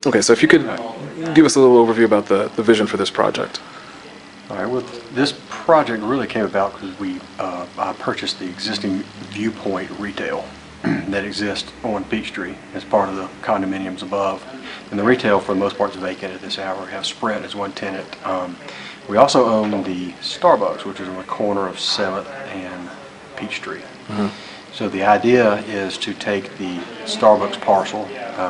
Okay, so if you could give us a little overview about the vision for this project. All right, well, this project really came about because I purchased the existing Viewpoint retail that exists on Peachtree as part of the condominiums above. And the retail, for the most part, is vacant at this hour. We have Sprint as one tenant. We also own the Starbucks, which is on the corner of 7th and Peachtree. So the idea is to take the Starbucks parcel,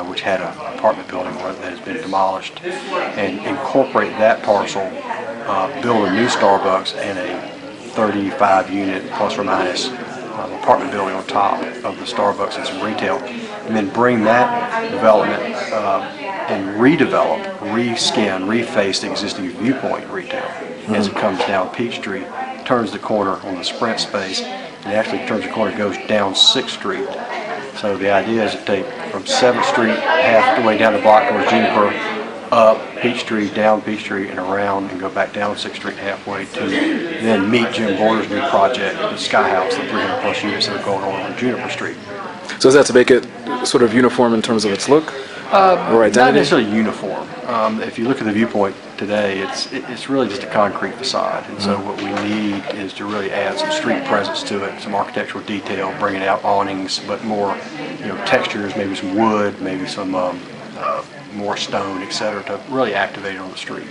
which had an apartment building that has been demolished, and incorporate that parcel, build a new Starbucks and a 35-unit plus or minus apartment building on top of the Starbucks and some retail, and then bring that development and redevelop, reskin, reface the existing Viewpoint retail as it comes down Peachtree, turns the corner on the Sprint space, and actually turns the corner, goes down 6th Street. So the idea is to take from 7th Street half the way down the block towards Juniper, up Peachtree, down Peachtree, and around, and go back down 6th Street halfway to then meet Jim Border's new project, the Sky House, the 300 plus units that are going on Juniper Street. So is that to make it sort of uniform in terms of its look or identity? Not necessarily uniform. If you look at the Viewpoint today, it's really just a concrete facade, and so what we need is to really add some street presence to it, some architectural detail, bringing out awnings, but more, textures, maybe some wood, maybe some more stone, etc., to really activate it on the street.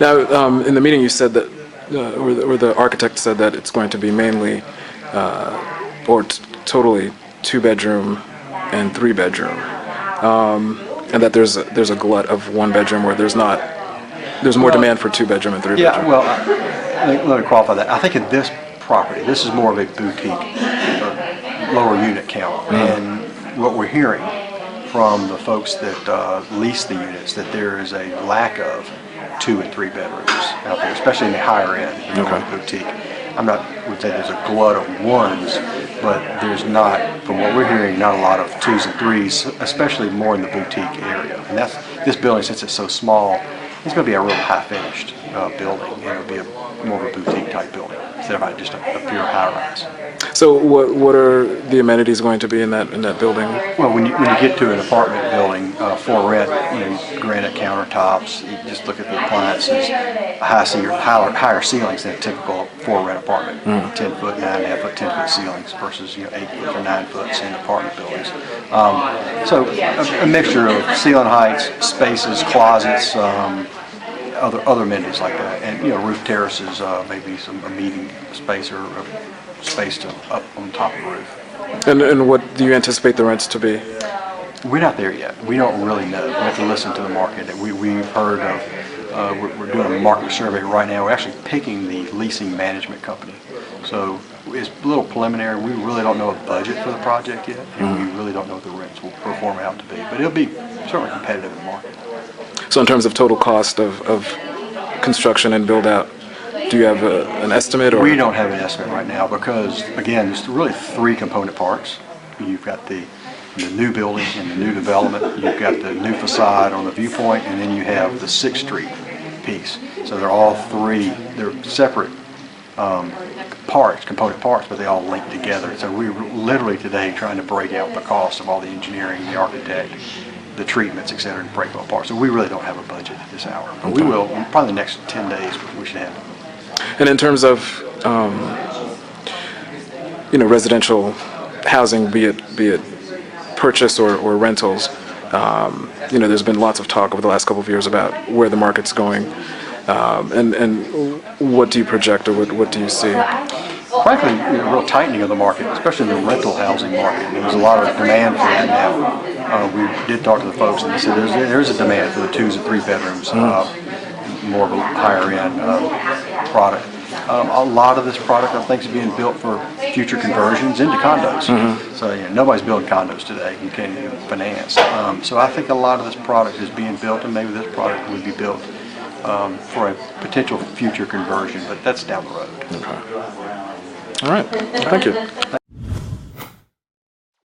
Now, in the meeting, you said that, or the architect said that it's going to be mainly, totally 2-bedroom and 3-bedroom, and that there's a glut of 1-bedroom where there's more demand for 2-bedroom and 3-bedroom. Yeah, well, let me qualify that. I think in this property, this is more of a boutique, lower unit count, and what we're hearing from the folks that lease the units, that there is a lack of 2 and 3 bedrooms out there, especially in the higher end, the boutique. I would say there's a glut of 1s, but there's not, from what we're hearing, not a lot of 2s and 3s, especially more in the boutique area. And this building, since it's so small, it's going to be a real high-finished building, and it'll be more of a boutique type building instead of just a pure high-rise. So what are the amenities going to be in that building? Well, when you get to an apartment building for rent, granite countertops. You just look at the appliances, higher ceilings than a typical for rent apartment. 10-foot, 9.5-foot, 10-foot ceilings versus 8-foot or 9-foot in apartment buildings. So a mixture of ceiling heights, spaces, closets. Other amenities like that, and roof terraces, maybe a meeting space or a space to up on top of the roof. And what do you anticipate the rents to be? We're not there yet. We don't really know. We have to listen to the market. We've heard of. We're doing a market survey right now. We're actually picking the leasing management company. So it's a little preliminary. We really don't know a budget for the project yet, and we really don't know what the rents will perform out to be. But it'll be certainly competitive in the market. So in terms of total cost of construction and build out, do you have an estimate? Or? We don't have an estimate right now because, again, there's really 3 component parts. You've got the new building and the new development. You've got the new facade on the Viewpoint, and then you have the 6th Street piece. So they're all 3. They're separate component parts, but they all link together. So we're literally today trying to break out the cost of all the engineering, the architect, the treatments, etc., and break them apart. So we really don't have a budget at this hour. But we will, probably the next 10 days, we should have it. And in terms of, residential housing, be it purchase or rentals, there's been lots of talk over the last couple of years about where the market's going, and what do you project, or what do you see? Frankly, a real tightening of the market, especially in the rental housing market. There's a lot of demand for that now. We did talk to the folks, and they said there's a demand for the 2s and 3 bedrooms, more of a higher end product. A lot of this product, I think, is being built for future conversions into condos. So nobody's building condos today. You can't even finance. So I think a lot of this product is being built, and maybe this product would be built for a potential future conversion, but that's down the road. Okay. All right. Thank you.